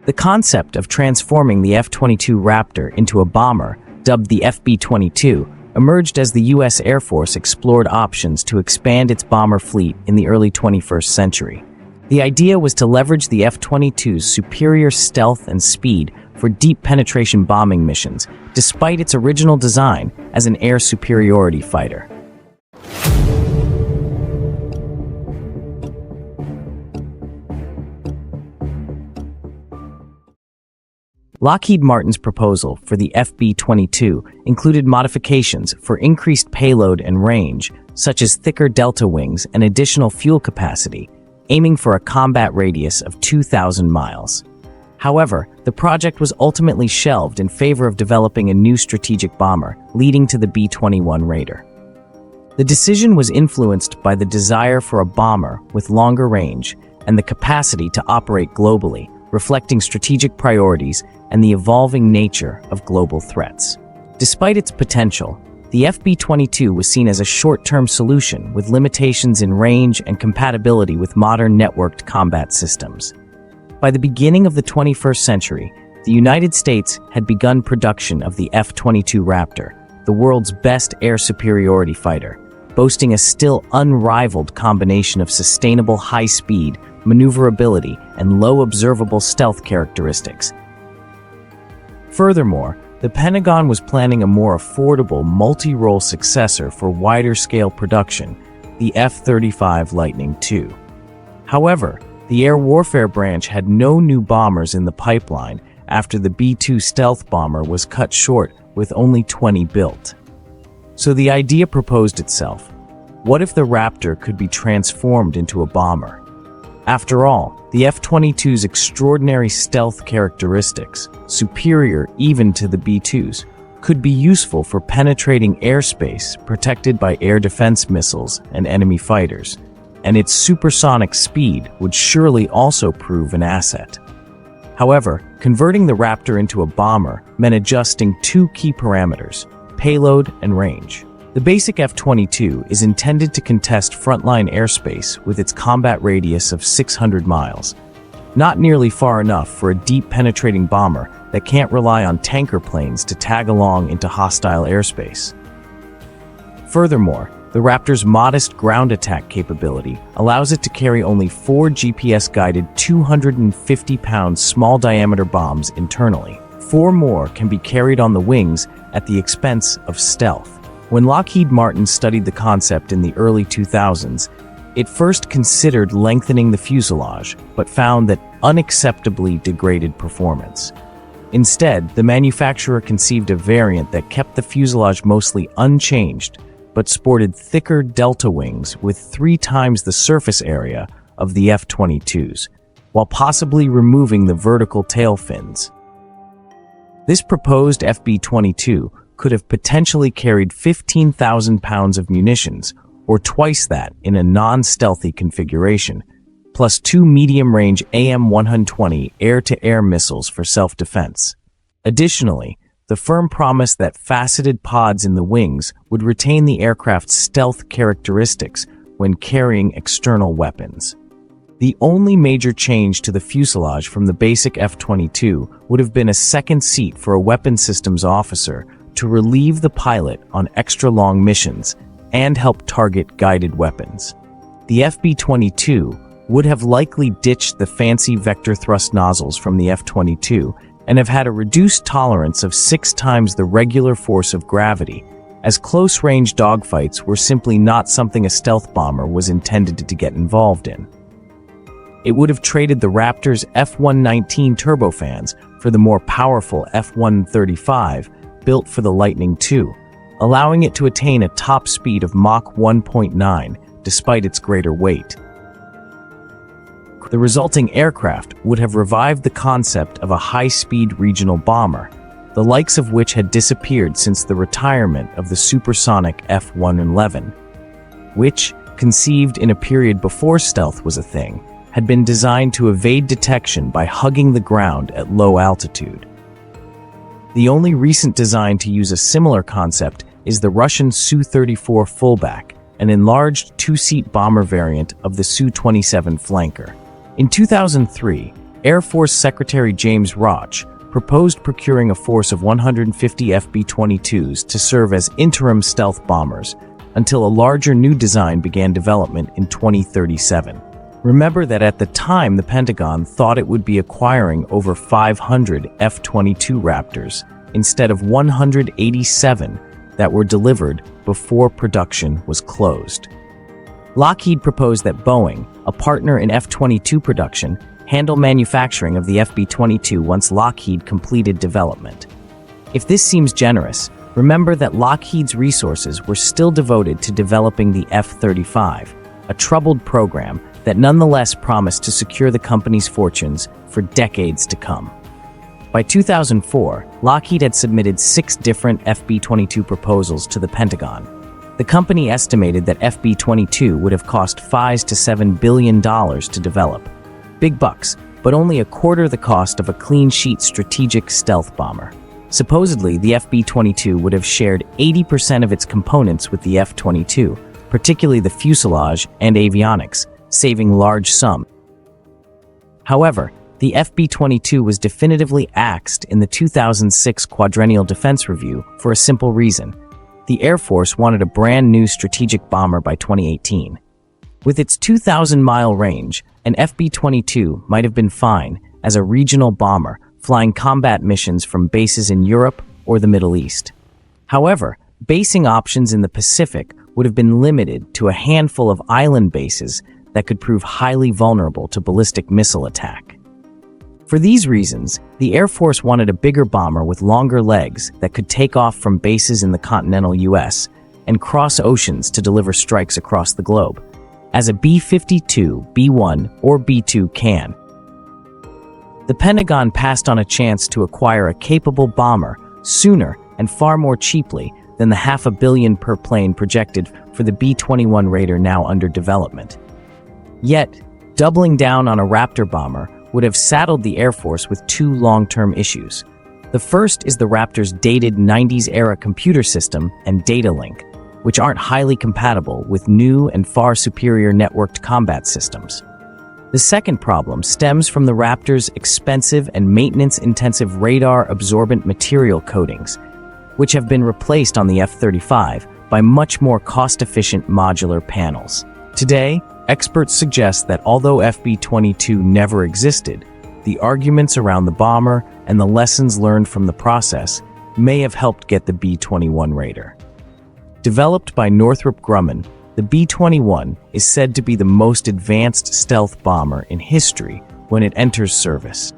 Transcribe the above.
The concept of transforming the F-22 Raptor into a bomber, dubbed the FB-22, emerged as the U.S. Air Force explored options to expand its bomber fleet in the early 21st century. The idea was to leverage the F-22's superior stealth and speed for deep penetration bombing missions, despite its original design as an air superiority fighter. Lockheed Martin's proposal for the FB-22 included modifications for increased payload and range, such as thicker delta wings and additional fuel capacity, aiming for a combat radius of 2,000 miles. However, the project was ultimately shelved in favor of developing a new strategic bomber, leading to the B-21 Raptor. The decision was influenced by the desire for a bomber with longer range and the capacity to operate globally, reflecting strategic priorities and the evolving nature of global threats. Despite its potential, the FB-22 was seen as a short-term solution with limitations in range and compatibility with modern networked combat systems. By the beginning of the 21st century, the United States had begun production of the F-22 Raptor, the world's best air superiority fighter, boasting a still unrivaled combination of sustainable high speed, maneuverability, and low observable stealth characteristics. Furthermore, the Pentagon was planning a more affordable multi-role successor for wider-scale production, the F-35 Lightning II. However, the Air Warfare Branch had no new bombers in the pipeline after the B-2 stealth bomber was cut short with only 20 built. So the idea proposed itself. What if the Raptor could be transformed into a bomber? After all, the F-22's extraordinary stealth characteristics, superior even to the B-2's, could be useful for penetrating airspace protected by air defense missiles and enemy fighters, and its supersonic speed would surely also prove an asset. However, converting the Raptor into a bomber meant adjusting two key parameters: payload and range. The basic F-22 is intended to contest frontline airspace with its combat radius of 600 miles, not nearly far enough for a deep penetrating bomber that can't rely on tanker planes to tag along into hostile airspace. Furthermore, the Raptor's modest ground attack capability allows it to carry only 4 GPS-guided 250-pound small-diameter bombs internally. 4 more can be carried on the wings at the expense of stealth. When Lockheed Martin studied the concept in the early 2000s, it first considered lengthening the fuselage, but found that unacceptably degraded performance. Instead, the manufacturer conceived a variant that kept the fuselage mostly unchanged, but sported thicker delta wings with 3 times the surface area of the F-22's, while possibly removing the vertical tail fins. This proposed FB-22 could have potentially carried 15,000 pounds of munitions, or twice that in a non-stealthy configuration, plus 2 medium-range AM-120 air-to-air missiles for self-defense. Additionally, the firm promised that faceted pods in the wings would retain the aircraft's stealth characteristics when carrying external weapons. The only major change to the fuselage from the basic F-22 would have been a second seat for a weapons systems officer to relieve the pilot on extra-long missions and help target guided weapons. The FB-22 would have likely ditched the fancy vector thrust nozzles from the F-22 and have had a reduced tolerance of 6 times the regular force of gravity, as close-range dogfights were simply not something a stealth bomber was intended to get involved in. It would have traded the Raptor's F-119 turbofans for the more powerful F-135 built for the Lightning II, allowing it to attain a top speed of Mach 1.9 despite its greater weight. The resulting aircraft would have revived the concept of a high-speed regional bomber, the likes of which had disappeared since the retirement of the supersonic F-111, which, conceived in a period before stealth was a thing, had been designed to evade detection by hugging the ground at low altitude. The only recent design to use a similar concept is the Russian Su-34 Fullback, an enlarged 2-seat bomber variant of the Su-27 Flanker. In 2003, Air Force Secretary James Roach proposed procuring a force of 150 FB-22s to serve as interim stealth bombers until a larger new design began development in 2037. Remember that at the time the Pentagon thought it would be acquiring over 500 F-22 Raptors instead of 187 that were delivered before production was closed. Lockheed proposed that Boeing, a partner in F-22 production, handle manufacturing of the FB-22 once Lockheed completed development. If this seems generous, remember that Lockheed's resources were still devoted to developing the F-35, a troubled program that nonetheless promised to secure the company's fortunes for decades to come. By 2004, Lockheed had submitted 6 different FB-22 proposals to the Pentagon. The company estimated that FB-22 would have cost $5 to $7 billion to develop. Big bucks, but only a quarter the cost of a clean-sheet strategic stealth bomber. Supposedly, the FB-22 would have shared 80% of its components with the F-22, particularly the fuselage and avionics, saving large sums. However, the FB-22 was definitively axed in the 2006 Quadrennial Defense Review for a simple reason. The Air Force wanted a brand new strategic bomber by 2018. With its 2,000-mile range, an FB-22 might have been fine as a regional bomber flying combat missions from bases in Europe or the Middle East. However, basing options in the Pacific would have been limited to a handful of island bases that could prove highly vulnerable to ballistic missile attack. For these reasons, the Air Force wanted a bigger bomber with longer legs that could take off from bases in the continental US and cross oceans to deliver strikes across the globe, as a B-52, B-1, or B-2 can. The Pentagon passed on a chance to acquire a capable bomber sooner and far more cheaply than the $500 million per plane projected for the B-21 Raider now under development. Yet, doubling down on a Raptor bomber would have saddled the Air Force with 2 long-term issues. The first is the Raptor's dated 90s-era computer system and data link, which aren't highly compatible with new and far superior networked combat systems. The second problem stems from the Raptor's expensive and maintenance-intensive radar-absorbent material coatings, which have been replaced on the F-35 by much more cost-efficient modular panels. Today, experts suggest that although FB-22 never existed, the arguments around the bomber and the lessons learned from the process may have helped get the B-21 Raider. Developed by Northrop Grumman, the B-21 is said to be the most advanced stealth bomber in history when it enters service.